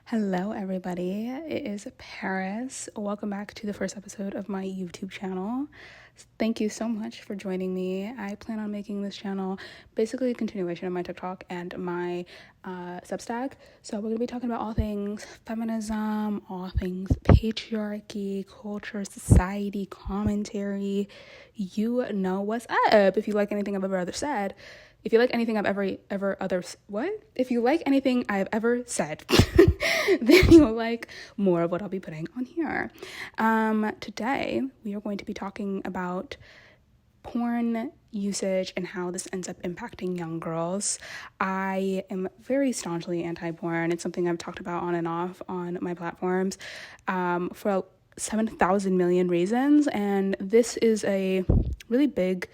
Hello, everybody. It is Paris. Welcome back to the first episode of my YouTube channel. Thank you so much for joining me. I plan on making this channel basically a continuation of my TikTok and my Substack. So we're going to be talking about all things feminism, all things patriarchy, culture, society, commentary. You know what's up. If you like anything I've ever said, if you like anything I've If you like anything I've ever said, then you'll like more of what I'll be putting on here. Today, we are going to be talking about porn usage and how this ends up impacting young girls. I am very staunchly anti-porn. It's something I've talked about on and off on my platforms for 7,000 million reasons, and this is a really big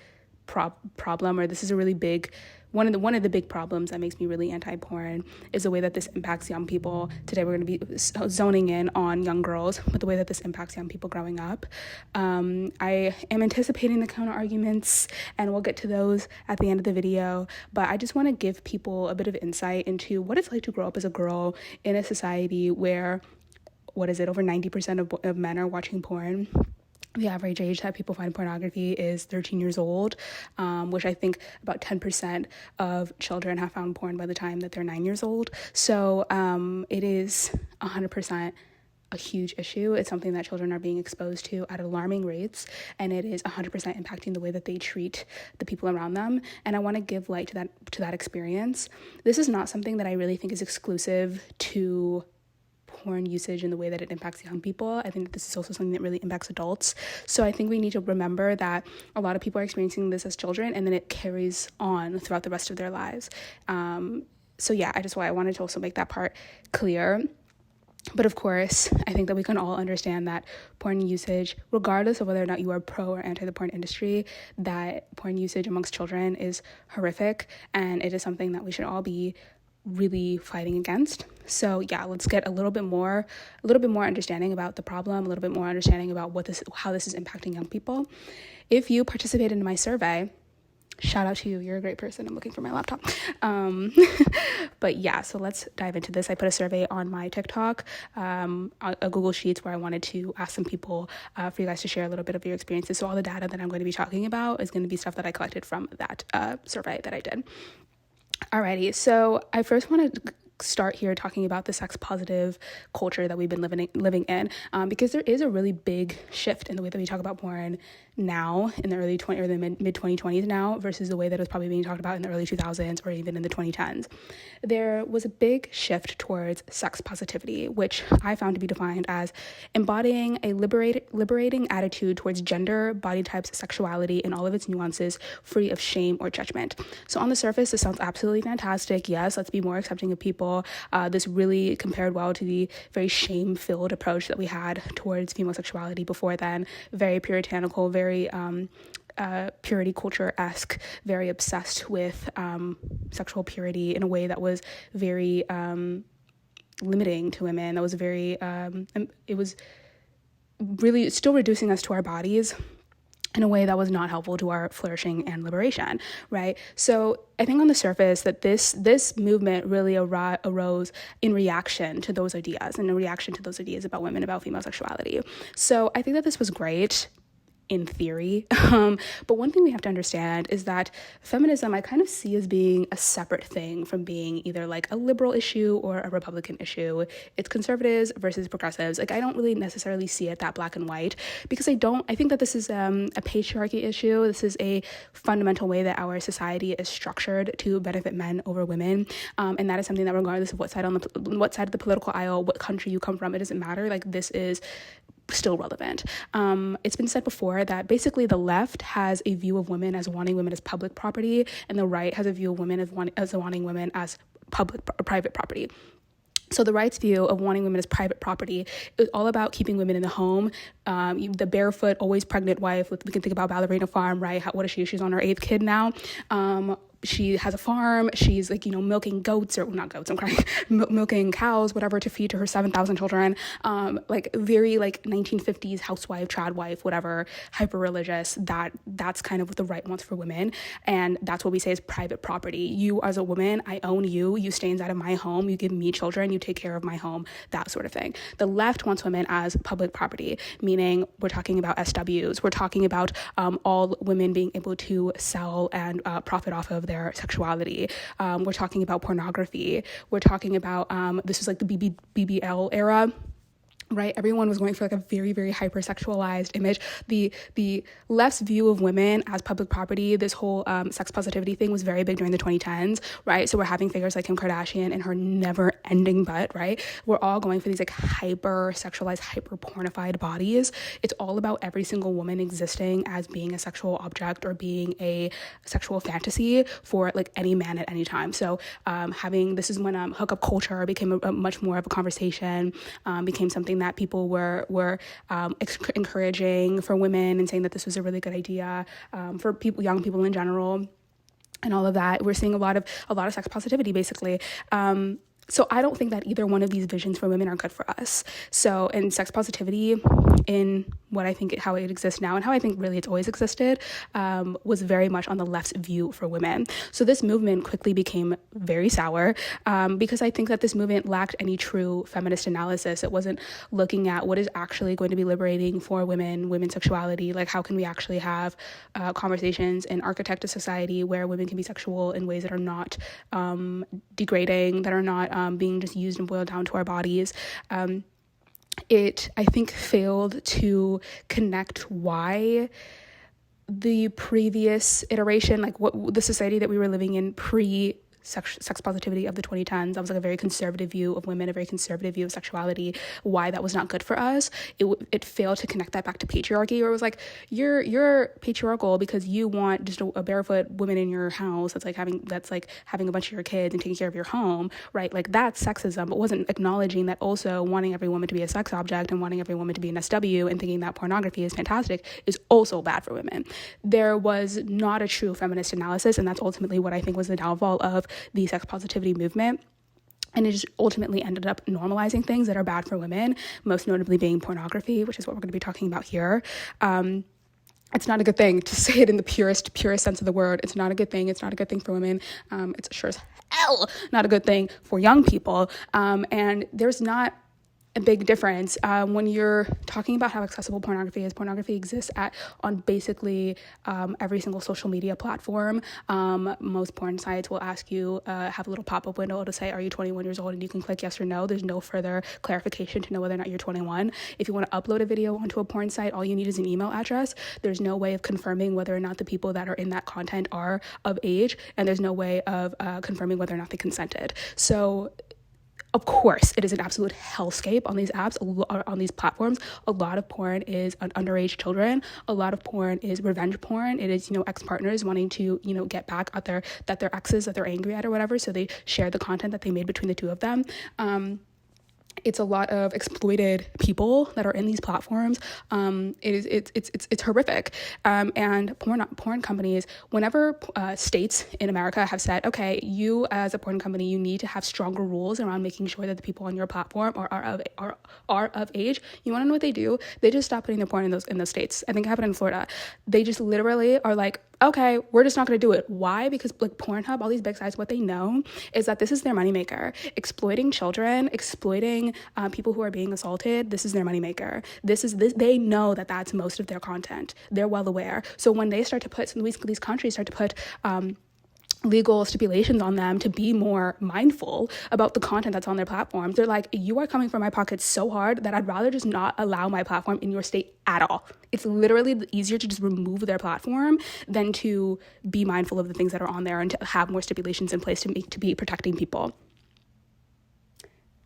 problem, or this is a really big one of the big problems that makes me really anti-porn is the way that this impacts young people. Today we're going to be zoning in on young girls, but the way that this impacts young people growing up. I am anticipating the counter arguments, and we'll get to those at the end of the video, but I just want to give people a bit of insight into what it's like to grow up as a girl in a society where, over 90% of men are watching porn. The average age that people find pornography is 13 years old, which I think about 10% of children have found porn by the time that they're 9 years old. So it is 100% a huge issue. It's something that children are being exposed to at alarming rates, and it is 100% impacting the way that they treat the people around them. And I want to give light to that experience. This is not something that I really think is exclusive to porn usage and the way that it impacts young people. I think that this is also something that really impacts adults. So I think we need to remember that a lot of people are experiencing this as children, and then it carries on throughout the rest of their lives. So yeah, I wanted to also make that part clear. But of course, I think that we can all understand that porn usage, regardless of whether or not you are pro or anti the porn industry, that porn usage amongst children is horrific, and it is something that we should all be really fighting against. So yeah, let's get a little bit more understanding about the problem, a little bit more understanding about how this is impacting young people. If you participated in my survey, shout out to you. You're a great person. I'm looking for my laptop. But yeah, so let's dive into this. I put a survey on my TikTok, a Google Sheets, where I wanted to ask some people for you guys to share a little bit of your experiences. So all the data that I'm going to be talking about is going to be stuff that I collected from that survey that I did. Alrighty, so I first want to start here talking about the sex positive culture that we've been living in, because there is a really big shift in the way that we talk about porn now in the mid 2020s now versus the way that it was probably being talked about in the early 2000s or even in the 2010s. There was a big shift towards sex positivity, which I found to be defined as embodying a liberating attitude towards gender, body types, sexuality, and all of its nuances, free of shame or judgment. So on the surface, this sounds absolutely fantastic. Yes, let's be more accepting of people. This really compared well to the very shame-filled approach that we had towards female sexuality before then. Very puritanical, very purity culture-esque, very obsessed with sexual purity in a way that was very limiting to women. That was very, it was really still reducing us to our bodies in a way that was not helpful to our flourishing and liberation, right? So I think on the surface that this movement really arose in reaction to those ideas, and in reaction to those ideas about women, about female sexuality. So I think that this was great in theory. But one thing we have to understand is that feminism I kind of see as being a separate thing from being either like a liberal issue or a Republican issue. It's conservatives versus progressives. Like I don't really necessarily see it that black and white, because I think that this is a patriarchy issue. This is a fundamental way that our society is structured to benefit men over women. And that is something that regardless of what side of the political aisle, what country you come from, it doesn't matter. Like this is still relevant. It's been said before that basically the left has a view of women as wanting women as public property, and the right has a view of women as wanting women as private property. So the right's view of wanting women as private property is all about keeping women in the home. The barefoot, always pregnant wife. We can think about Ballerina Farm, right? What is she? She's on her 8th kid now. she has a farm. She's like, milking goats, or not goats, I'm crying, milking cows, whatever, to feed to her 7,000 children. Like very like 1950s housewife, trad wife, whatever, hyper religious. That's kind of what the right wants for women. And that's what we say is private property. You as a woman, I own you. You stay inside of my home. You give me children. You take care of my home, that sort of thing. The left wants women as public property, meaning we're talking about SWs. We're talking about all women being able to sell and profit off of their sexuality. We're talking about pornography. We're talking about, this is like the BBL era, right? Everyone was going for like a very, very hypersexualized image. The left's view of women as public property, this whole sex positivity thing was very big during the 2010s, right? So we're having figures like Kim Kardashian and her never-ending butt, right? We're all going for these like hyper-sexualized, hyper-pornified bodies. It's all about every single woman existing as being a sexual object or being a sexual fantasy for like any man at any time. So this is when hookup culture became a much more of a conversation, became something that people were encouraging for women and saying that this was a really good idea for young people in general, and all of that. We're seeing a lot of sex positivity, basically. So I don't think that either one of these visions for women are good for us. So, in sex positivity, in what I think, how it exists now and how I think really it's always existed, was very much on the left's view for women. So this movement quickly became very sour because I think that this movement lacked any true feminist analysis. It wasn't looking at what is actually going to be liberating for women's sexuality. Like, how can we actually have conversations and architect a society where women can be sexual in ways that are not degrading, that are not being just used and boiled down to our bodies. It, I think, failed to connect why the previous iteration, like what the society that we were living in sex positivity of the 2010s, that was like a very conservative view of women, a very conservative view of sexuality, why that was not good for us. It failed to connect that back to patriarchy, where it was like, you're patriarchal because you want just a barefoot woman in your house that's like having a bunch of your kids and taking care of your home, right? Like, that's sexism, but wasn't acknowledging that also wanting every woman to be a sex object and wanting every woman to be an SW and thinking that pornography is fantastic is also bad for women. There was not a true feminist analysis, and that's ultimately what I think was the downfall of the sex positivity movement. And it just ultimately ended up normalizing things that are bad for women, most notably being pornography, which is what we're going to be talking about here. It's not a good thing, to say it in the purest sense of the word. It's not a good thing. It's not a good thing for women. It's sure as hell not a good thing for young people. And there's not a big difference when you're talking about how accessible pornography is. Pornography exists on basically every single social media platform. Most porn sites will ask you, have a little pop-up window to say, are you 21 years old? And you can click yes or no. There's no further clarification to know whether or not you're 21. If you want to upload a video onto a porn site, all you need is an email address. There's no way of confirming whether or not the people that are in that content are of age, and there's no way of confirming whether or not they consented. So of course, it is an absolute hellscape on these apps, on these platforms. A lot of porn is on underage children. A lot of porn is revenge porn. It is, ex-partners wanting to, get back at their exes that they're angry at or whatever. So they share the content that they made between the two of them. It's a lot of exploited people that are in these platforms. It's horrific. And porn companies, whenever states in America have said, okay, you as a porn company, you need to have stronger rules around making sure that the people on your platform are of age. You want to know what they do? They just stop putting their porn in those states. I think it happened in Florida. They just literally are like, okay, we're just not going to do it. Why? Because like Pornhub, all these big sites, what they know is that this is their moneymaker. Exploiting children, exploiting people who are being assaulted, this is their moneymaker. They know that that's most of their content. They're well aware. So when they start to put, these countries start to put legal stipulations on them to be more mindful about the content that's on their platforms, they're like, you are coming for my pockets so hard that I'd rather just not allow my platform in your state at all. It's literally easier to just remove their platform than to be mindful of the things that are on there and to have more stipulations in place to be protecting people.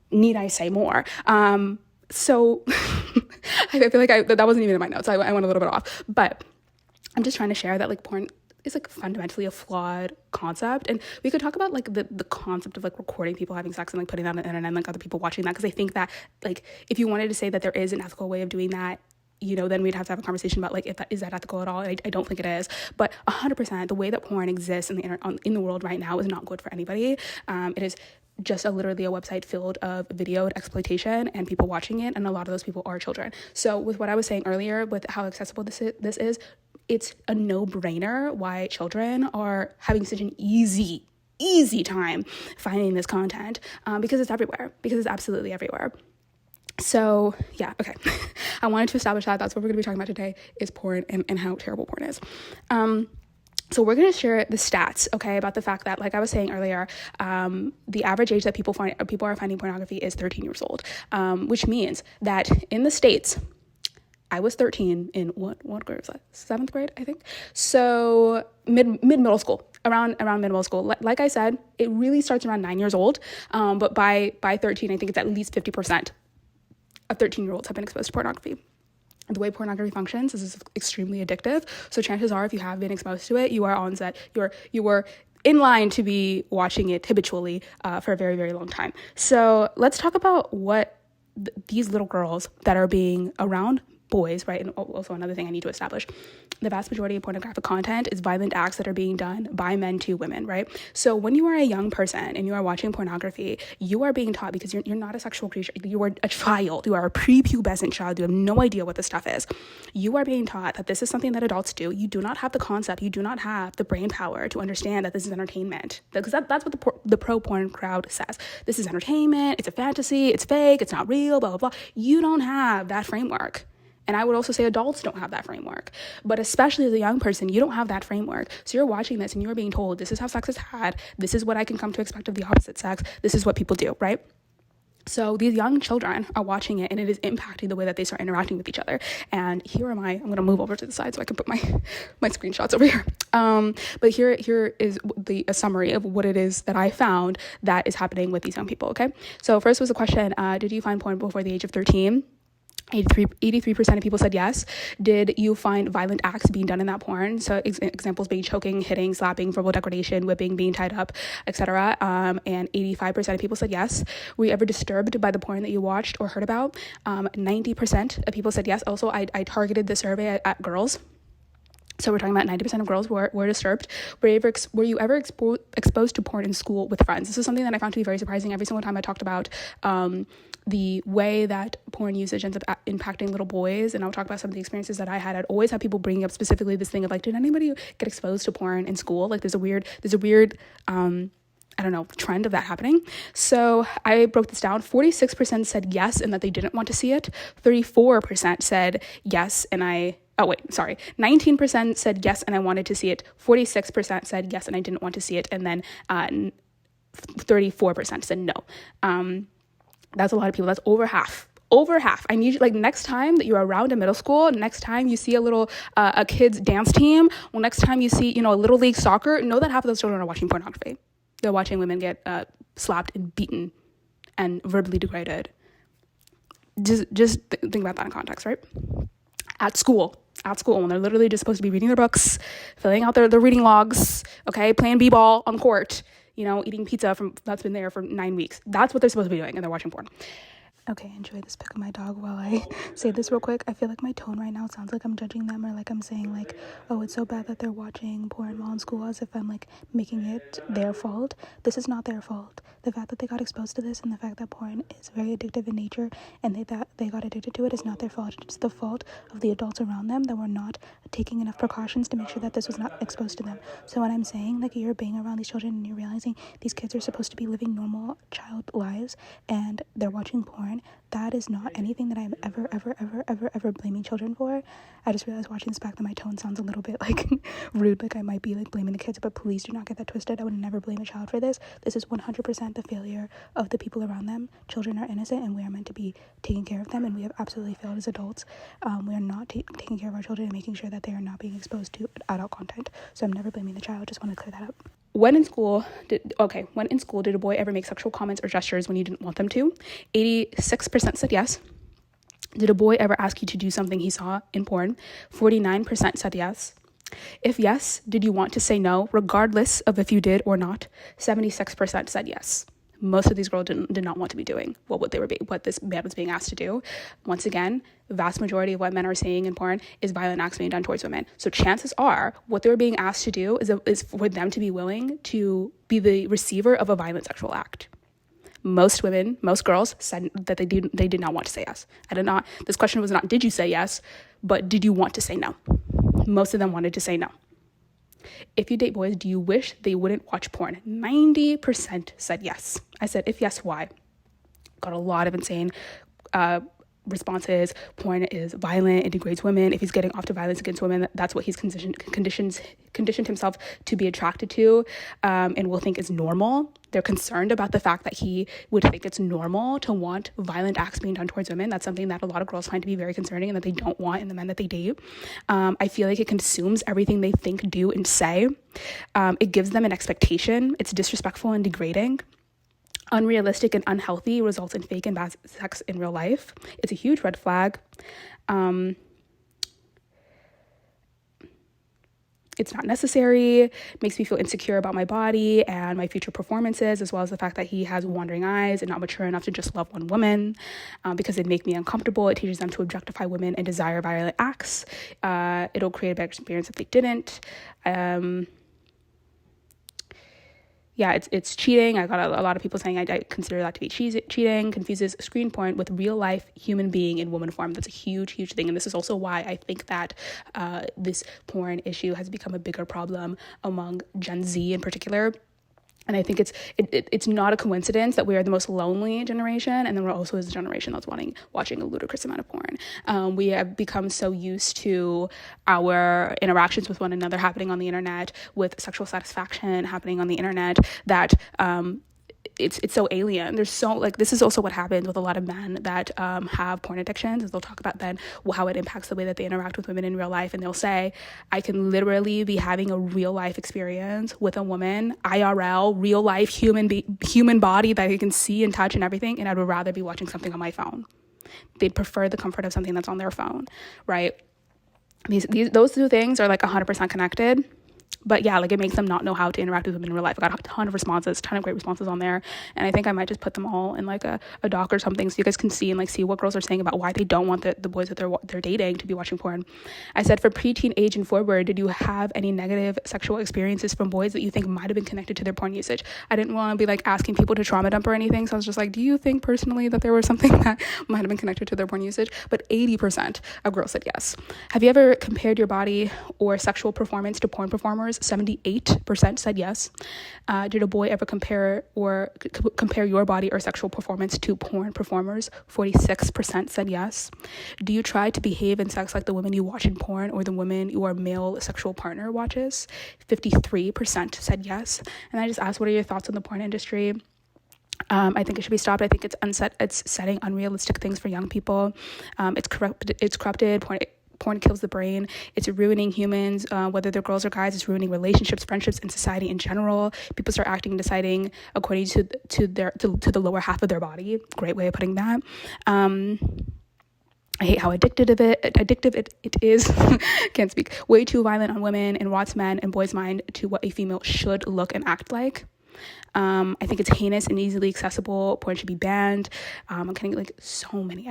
Need I say more? So I feel like that wasn't even in my notes. I went a little bit off, but I'm just trying to share that like porn is like fundamentally a flawed concept, and we could talk about like the concept of like recording people having sex and like putting that on the internet and like other people watching that, because I think that like if you wanted to say that there is an ethical way of doing that, then we'd have to have a conversation about like, is that ethical at all? I don't think it is, but 100%, the way that porn exists in the world right now is not good for anybody. It is just literally a website filled of video exploitation and people watching it, and a lot of those people are children. So with what I was saying earlier, with how accessible this is, it's a no-brainer why children are having such an easy time finding this content, because it's everywhere, because it's absolutely everywhere. So yeah, okay. I wanted to establish that that's what we're gonna be talking about today, is porn and how terrible porn is. So we're going to share the stats, okay, about the fact that, like I was saying earlier, the average age that people are finding pornography is 13 years old, which means that in the States, I was 13 in what grade was that? 7th grade, I think. So middle school, around middle school. Like I said, it really starts around 9 years old, but by 13, I think it's at least 50% of 13-year-olds have been exposed to pornography. The way pornography functions is extremely addictive. So chances are, if you have been exposed to it, you are on set. You were in line to be watching it habitually for a very, very long time. So let's talk about what these little girls that are being around boys, right? And also another thing I need to establish, the vast majority of pornographic content is violent acts that are being done by men to women, right? So when you are a young person and you are watching pornography, you are being taught, because you're not a sexual creature, you are a child, you are a prepubescent child, you have no idea what this stuff is. You are being taught that this is something that adults do. You do not have the concept, you do not have the brain power to understand that this is entertainment, because that's what the pro-porn crowd says. This is entertainment, it's a fantasy, it's fake, it's not real, blah, blah, blah. You don't have that framework. And I would also say adults don't have that framework. But especially as a young person, you don't have that framework. So you're watching this and you're being told, this is how sex is had. This is what I can come to expect of the opposite sex. This is what people do, right? So these young children are watching it, and it is impacting the way that they start interacting with each other. And here am I'm going to move over to the side so I can put my screenshots over here. But here is a summary of what it is that I found that is happening with these young people, okay? So first was a question, did you find porn before the age of 13? 83% of people said yes. Did you find violent acts being done in that porn? So examples being choking, hitting, slapping, verbal degradation, whipping, being tied up, etc. And 85% of people said yes. Were you ever disturbed by the porn that you watched or heard about? 90% of people said yes. Also, I targeted the survey at girls. So we're talking about 90% of girls were disturbed. Were you ever exposed to porn in school with friends? This is something that I found to be very surprising. Every single time I talked about the way that porn usage ends up impacting little boys, and I'll talk about some of the experiences that I had, I'd always have people bringing up specifically this thing of like, did anybody get exposed to porn in school? Like there's a weird I don't know, trend of that happening. So I broke this down. 46% said yes and that they didn't want to see it. 34% said yes and 19% said yes and I wanted to see it. 46% said yes and I didn't want to see it. And then 34% said no. That's a lot of people. That's over half. I need you, like, next time that you're around a middle school, next time you see a kid's dance team, well, next time you see, a little league soccer, know that half of those children are watching pornography. They're watching women get slapped and beaten and verbally degraded. Just think about that in context, right? At school, when they're literally just supposed to be reading their books, filling out their reading logs, okay, playing b-ball on court, eating pizza that's been there for 9 weeks. That's what they're supposed to be doing, and they're watching porn. Okay, enjoy this pic of my dog while I say this real quick. I feel like my tone right now sounds like I'm judging them, or like I'm saying like, oh, it's so bad that they're watching porn while in school, as if I'm like making it their fault. This is not their fault. The fact that they got exposed to this and the fact that porn is very addictive in nature and they got addicted to it is not their fault. It's the fault of the adults around them that were not taking enough precautions to make sure that this was not exposed to them. So when I'm saying like you're being around these children and you're realizing these kids are supposed to be living normal child lives and they're watching porn, that is not anything that I'm ever blaming children for. I just realized watching this back that my tone sounds a little bit like rude, like I might be like blaming the kids, but please do not get that twisted. I would never blame a child for this. This is 100% the failure of the people around them. Children are innocent and we are meant to be taking care of them, and we have absolutely failed as adults. We are not taking care of our children and making sure that they are not being exposed to adult content. So I'm never blaming the child. Just want to clear that up. When in school, did a boy ever make sexual comments or gestures when you didn't want them to? 86% said yes. Did a boy ever ask you to do something he saw in porn? 49% said yes. If yes, did you want to say no, regardless of if you did or not? 76% said yes. Most of these girls did not want to be doing what this man was being asked to do. Once again, the vast majority of what men are saying in porn is violent acts being done towards women. So chances are what they were being asked to do is for them to be willing to be the receiver of a violent sexual act. Most girls said that they did not want to say yes. This question was not, did you say yes, but did you want to say no? Most of them wanted to say no. If you date boys, do you wish they wouldn't watch porn? 90% said yes. I said, if yes, why? Got a lot of insane responses. Porn is violent, it degrades women. If he's getting off to violence against women, that's what he's conditioned himself to be attracted to, and will think is normal. They're concerned about the fact that he would think it's normal to want violent acts being done towards women. That's something that a lot of girls find to be very concerning and that they don't want in the men that they date. I feel like it consumes everything they think, do, and say. It gives them an expectation. It's disrespectful and degrading. Unrealistic and unhealthy, results in fake and bad sex in real life. It's a huge red flag. It's not necessary. Makes me feel insecure about my body and my future performances, as well as the fact that he has wandering eyes and not mature enough to just love one woman, because it make me uncomfortable. It teaches them to objectify women and desire violent acts. It'll create a bad experience if they didn't. Yeah, it's cheating. I got a lot of people saying I consider that to be cheating. Confuses screen porn with real life human being in woman form. That's a huge thing. And this is also why I think that this porn issue has become a bigger problem among Gen Z in particular. And I think it's not a coincidence that we are the most lonely generation, and then we're also the generation that's watching a ludicrous amount of porn. We have become so used to our interactions with one another happening on the internet, with sexual satisfaction happening on the internet, that it's so alien. This is also what happens with a lot of men that have porn addictions, is they'll talk about then how it impacts the way that they interact with women in real life. And they'll say, I can literally be having a real life experience with a woman, IRL, real life human body that I can see and touch and everything, and I would rather be watching something on my phone. They'd prefer the comfort of something that's on their phone, right? Those two things are 100% connected. But yeah, it makes them not know how to interact with women in real life. I got a ton of great responses on there. And I think I might just put them all in a doc or something so you guys can see and see what girls are saying about why they don't want the boys that they're dating to be watching porn. I said, for preteen age and forward, did you have any negative sexual experiences from boys that you think might have been connected to their porn usage? I didn't want to be asking people to trauma dump or anything. So I was just do you think personally that there was something that might have been connected to their porn usage? But 80% of girls said yes. Have you ever compared your body or sexual performance to porn performers? 78% said yes. Did a boy ever compare your body or sexual performance to porn performers? 46% said yes. Do you try to behave in sex like the women you watch in porn or the women your male sexual partner watches? 53% said yes. And I just asked, what are your thoughts on the porn industry? I think it should be stopped. I think it's setting unrealistic things for young people. It's corrupted. Porn kills the brain. It's ruining humans, whether they're girls or guys. It's ruining relationships, friendships, and society in general. People start acting and deciding according to the lower half of their body. Great way of putting that. I hate how addictive it is. Can't speak. Way too violent on women and rots men and boys' mind to what a female should look and act like. I think it's heinous and easily accessible. Porn should be banned. I'm getting so many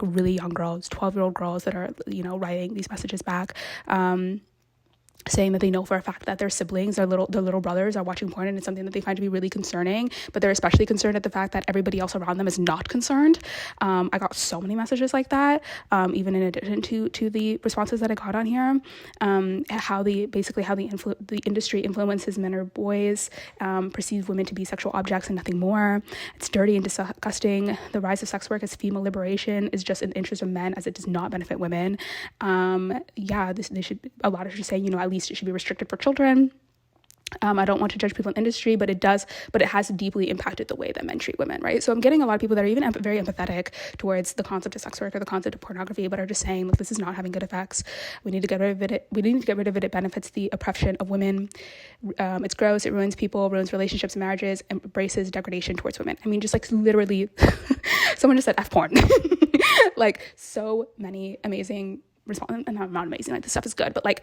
really young girls, 12-year-old girls that are, writing these messages back, saying that they know for a fact that their siblings, their little brothers are watching porn, and it's something that they find to be really concerning, but they're especially concerned at the fact that everybody else around them is not concerned. I got so many messages like that, even in addition to the responses that I got on here, how the industry influences men or boys, perceives women to be sexual objects and nothing more. It's dirty and disgusting. The rise of sex work as female liberation is just in the interest of men, as it does not benefit women. A lot of you say, at least it should be restricted for children. I don't want to judge people in the industry, but it has deeply impacted the way that men treat women, right? So I'm getting a lot of people that are even very empathetic towards the concept of sex work or the concept of pornography, but are just saying, look, this is not having good effects. We need to get rid of it. It benefits the oppression of women. It's gross. It ruins people, ruins relationships and marriages, embraces degradation towards women. I mean, just literally, someone just said F porn. So many amazing and I'm not amazing, like this stuff is good, but like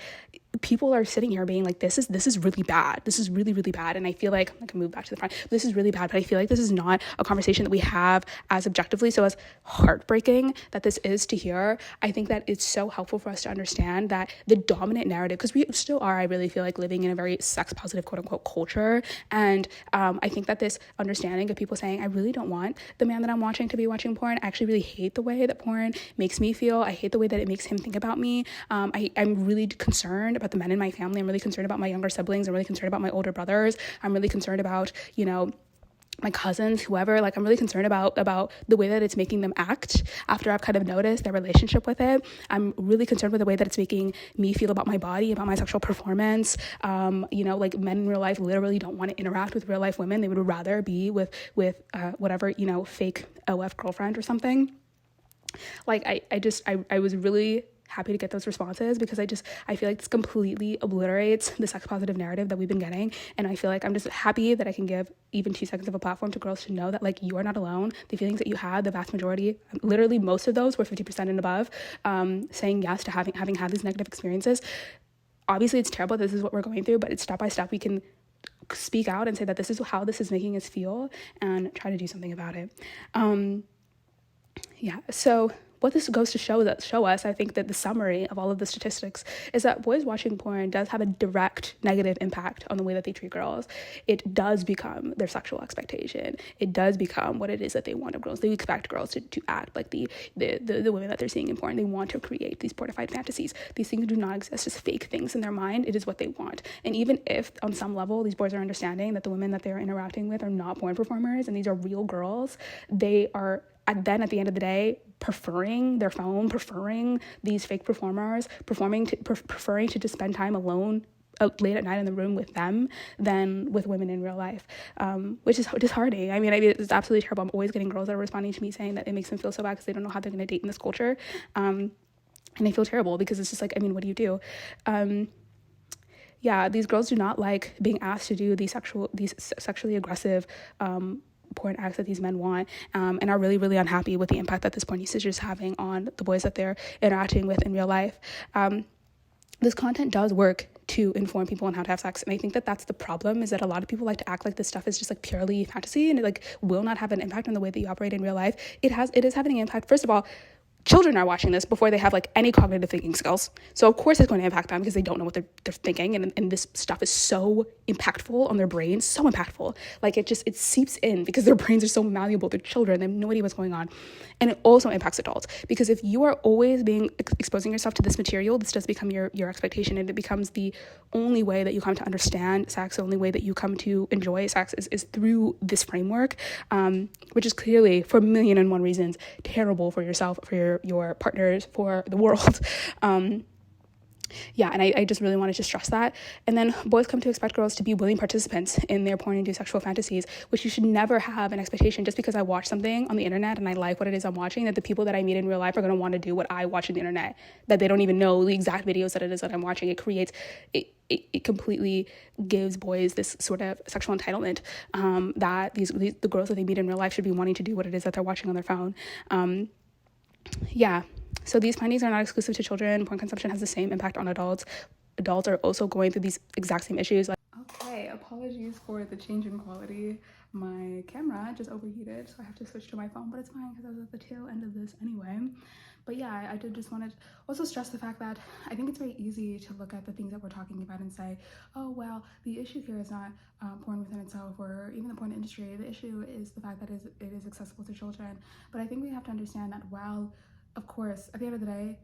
people are sitting here being like, this is really bad, this is really bad. And I feel like I can move back to the front, this is really bad, but I feel like this is not a conversation that we have as objectively. So as heartbreaking that this is to hear, I think that it's so helpful for us to understand that the dominant narrative, because we still are, I really feel like, living in a very sex positive quote unquote culture, and I think that this understanding of people saying, I really don't want the man that I'm watching to be watching porn, I actually really hate the way that porn makes me feel, I hate the way that it makes him think about me, I'm really concerned about the men in my family, I'm really concerned about my younger siblings, I'm really concerned about my older brothers, I'm really concerned about, you know, my cousins, whoever, like I'm really concerned about the way that it's making them act after I've kind of noticed their relationship with it. I'm really concerned with the way that it's making me feel about my body, about my sexual performance. You know, like men in real life literally don't want to interact with real life women. They would rather be with whatever, you know, fake OF girlfriend or something. Like I was really happy to get those responses, because I feel like this completely obliterates the sex positive narrative that we've been getting. And I feel like I'm just happy that I can give even 2 seconds of a platform to girls to know that like you are not alone. The feelings that you had, the vast majority, literally most of those were 50% and above, saying yes to having had these negative experiences. Obviously it's terrible, this is what we're going through, but it's step by step we can speak out and say that this is how this is making us feel and try to do something about it. So what this goes to show us, I think that the summary of all of the statistics is that boys watching porn does have a direct negative impact on the way that they treat girls. It does become their sexual expectation. It does become what it is that they want of girls. They expect girls to act like the women that they're seeing in porn. They want to create these pornified fantasies. These things do not exist as fake things in their mind. It is what they want. And even if on some level these boys are understanding that the women that they're interacting with are not porn performers and these are real girls, they are at the end of the day preferring their phone, preferring these fake performers, preferring to just spend time alone late at night in the room with them than with women in real life, which is disheartening. I mean, it's absolutely terrible. I'm always getting girls that are responding to me saying that it makes them feel so bad because they don't know how they're going to date in this culture, and they feel terrible because it's just like, I mean, what do you do? These girls do not like being asked to do these sexually aggressive porn acts that these men want, and are really, really unhappy with the impact that this porn usage is having on the boys that they're interacting with in real life. This content does work to inform people on how to have sex, and I think that that's the problem, is that a lot of people like to act like this stuff is just like purely fantasy and it like will not have an impact on the way that you operate in real life. It is having an impact. First of all, children are watching this before they have like any cognitive thinking skills. So of course it's going to impact them because they don't know what they're thinking. And this stuff is so impactful on their brains, so impactful. Like it seeps in because their brains are so malleable. They're children. They have no idea what's going on. And it also impacts adults, because if you are always exposing yourself to this material, this does become your expectation, and it becomes the only way that you come to understand sex, the only way that you come to enjoy sex is through this framework, which is clearly, for 1,000,001 reasons, terrible for yourself, for your partners, for the world. And I just really wanted to stress that. And then boys come to expect girls to be willing participants in their porn-induced sexual fantasies, which you should never have an expectation just because I watch something on the internet and I like what it is I'm watching, that the people that I meet in real life are going to want to do what I watch on the internet, that they don't even know the exact videos that it is that I'm watching. It completely gives boys this sort of sexual entitlement, that the girls that they meet in real life should be wanting to do what it is that they're watching on their phone. So these findings are not exclusive to children. Porn consumption has the same impact on adults. Adults are also going through these exact same issues. Okay, apologies for the change in quality. My camera just overheated, so I have to switch to my phone, but it's fine because I was at the tail end of this anyway. But yeah, I did just want to also stress the fact that I think it's very easy to look at the things that we're talking about and say, oh, well, the issue here is not porn within itself or even the porn industry. The issue is the fact that it is accessible to children. But I think we have to understand that while, of course, at the end of the day,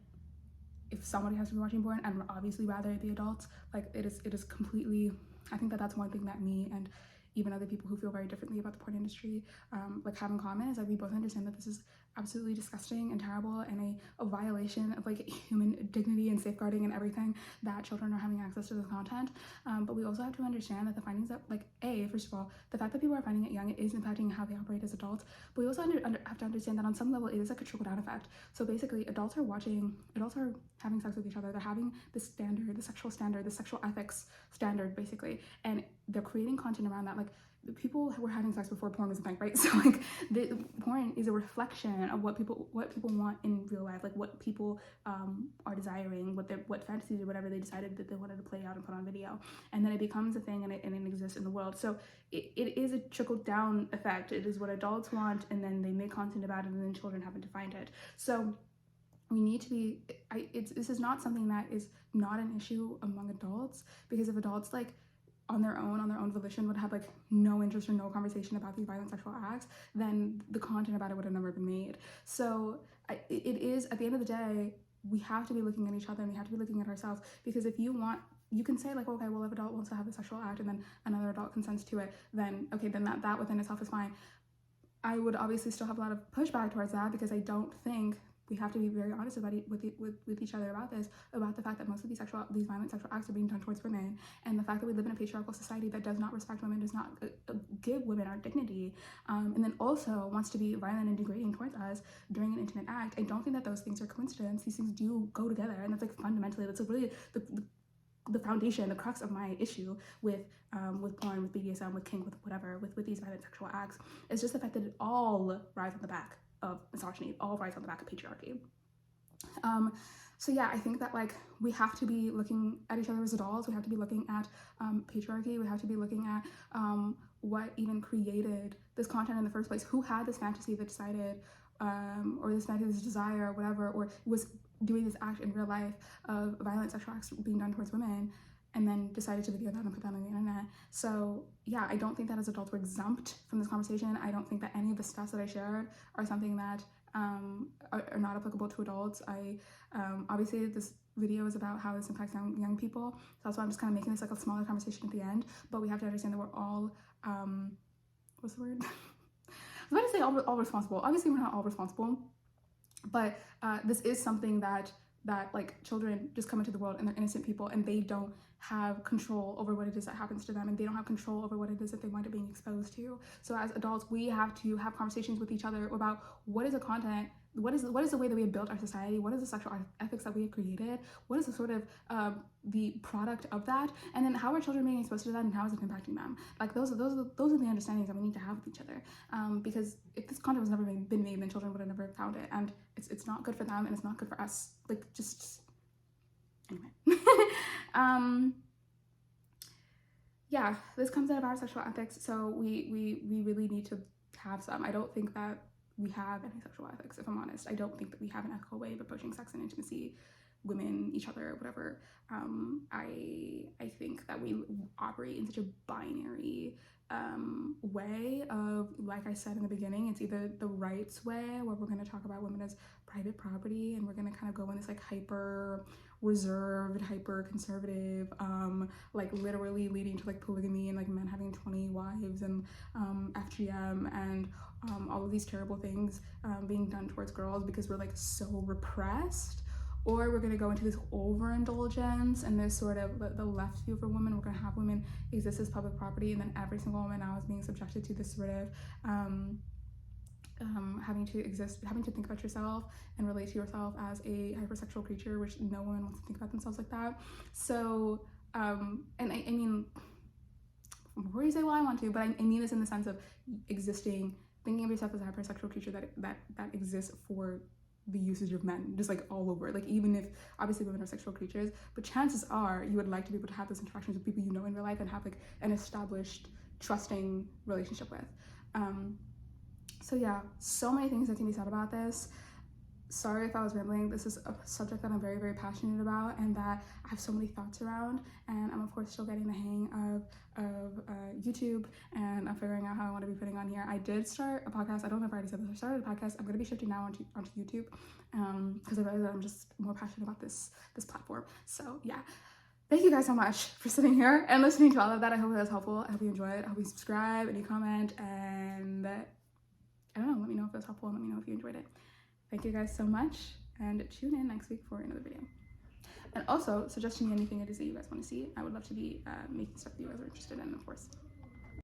if somebody has to be watching porn, I'd obviously rather it be adults. Like it is completely, I think that that's one thing that me and even other people who feel very differently about the porn industry like have in common, is that we both understand that this is absolutely disgusting and terrible and a violation of like human dignity and safeguarding and everything, that children are having access to this content. But we also have to understand that the findings that, like, first of all, the fact that people are finding it young, it is impacting how they operate as adults. But we also have to understand that on some level it is like a trickle-down effect. So basically adults are having sex with each other. They're having the standard, the sexual standard, the sexual ethics standard, basically, and they're creating content around that. Like, people were having sex before porn was a thing, right? So like the porn is a reflection of what people want in real life, like what people are desiring, what fantasies or whatever they decided that they wanted to play out and put on video, and then it becomes a thing and it exists in the world. So it is a trickle down effect. It is what adults want, and then they make content about it, and then children happen to find it. So we need to be, this is not something that is not an issue among adults, because if adults like on their own volition would have like no interest or no conversation about these violent sexual acts, then the content about it would have never been made. So it is, at the end of the day, we have to be looking at each other and we have to be looking at ourselves, because if you want, you can say like, okay, well, if an adult wants to have a sexual act and then another adult consents to it, then okay, then that within itself is fine. I would obviously still have a lot of pushback towards that, because I don't think, we have to be very honest about it with each other about this, about the fact that most of these violent sexual acts are being done towards women, and the fact that we live in a patriarchal society that does not respect women, does not give women our dignity, and then also wants to be violent and degrading towards us during an intimate act. I don't think that those things are coincidence. These things do go together, and that's like fundamentally, that's like really the foundation, the crux of my issue with porn, with BDSM, with kink, with whatever, with these violent sexual acts, is just the fact that it all rides on the back of misogyny, all rides on the back of patriarchy. So yeah, I think that like we have to be looking at each other as adults. We have to be looking at patriarchy. We have to be looking at what even created this content in the first place. Who had this fantasy that decided, or this fantasy, this desire, or whatever, or was doing this act in real life of violent sexual acts being done towards women, and then decided to video that and put that on the internet. So yeah, I don't think that as adults we're exempt from this conversation. I don't think that any of the stats that I shared are something that are not applicable to adults. Obviously this video is about how this impacts young people, so that's why I'm just kind of making this like a smaller conversation at the end. But we have to understand that we're all what's the word? I was about to say all responsible. Obviously we're not all responsible, but this is something that like children just come into the world and they're innocent people, and they don't have control over what it is that happens to them, and they don't have control over what it is that they wind up being exposed to. So as adults, we have to have conversations with each other about what is the content, what is the way that we have built our society, what is the sexual ethics that we have created, what is the sort of the product of that, and then how are children being exposed to that, and how is it impacting them. Like those are the understandings that we need to have with each other, because if this content was never been made, then children would have never found it, and it's not good for them, and it's not good for us. Like just anyway. Yeah, this comes out of our sexual ethics, so we really need to have some. I don't think that we have any sexual ethics, if I'm honest. I don't think that we have an ethical way of approaching sex and intimacy, women, each other, whatever. I think that we operate in such a binary way of, like I said in the beginning, it's either the rights way, where we're going to talk about women as private property, and we're going to kind of go in this like hyper reserved, hyper conservative, like literally leading to like polygamy and like men having 20 wives and FGM and all of these terrible things being done towards girls because we're like so repressed. Or we're going to go into this overindulgence and this sort of the left view for women. We're going to have women exist as public property, and then every single woman now is being subjected to this sort of having to think about yourself and relate to yourself as a hypersexual creature, which no woman wants to think about themselves like that. So and I mean, before you say, well, I want to, but I mean this in the sense of thinking of yourself as a hypersexual creature that exists for the usage of men, just like all over. Like even if obviously women are sexual creatures, but chances are you would like to be able to have those interactions with people you know in real life and have like an established trusting relationship with. So yeah, so many things that can be said about this. Sorry if I was rambling. This is a subject that I'm very, very passionate about and that I have so many thoughts around, and I'm of course still getting the hang of YouTube, and I'm figuring out how I want to be putting on here. I did start a podcast. I don't know if I already said this. I started a podcast. I'm going to be shifting now onto YouTube because I realized that I'm just more passionate about this platform. So yeah, thank you guys so much for sitting here and listening to all of that. I hope it was helpful. I hope you enjoyed. I hope you subscribe and you comment, and I don't know, let me know if it was helpful and let me know if you enjoyed it. Thank you guys so much, and tune in next week for another video. And also, suggest to me anything it is that you guys want to see. I would love to be making stuff that you guys are interested in, of course.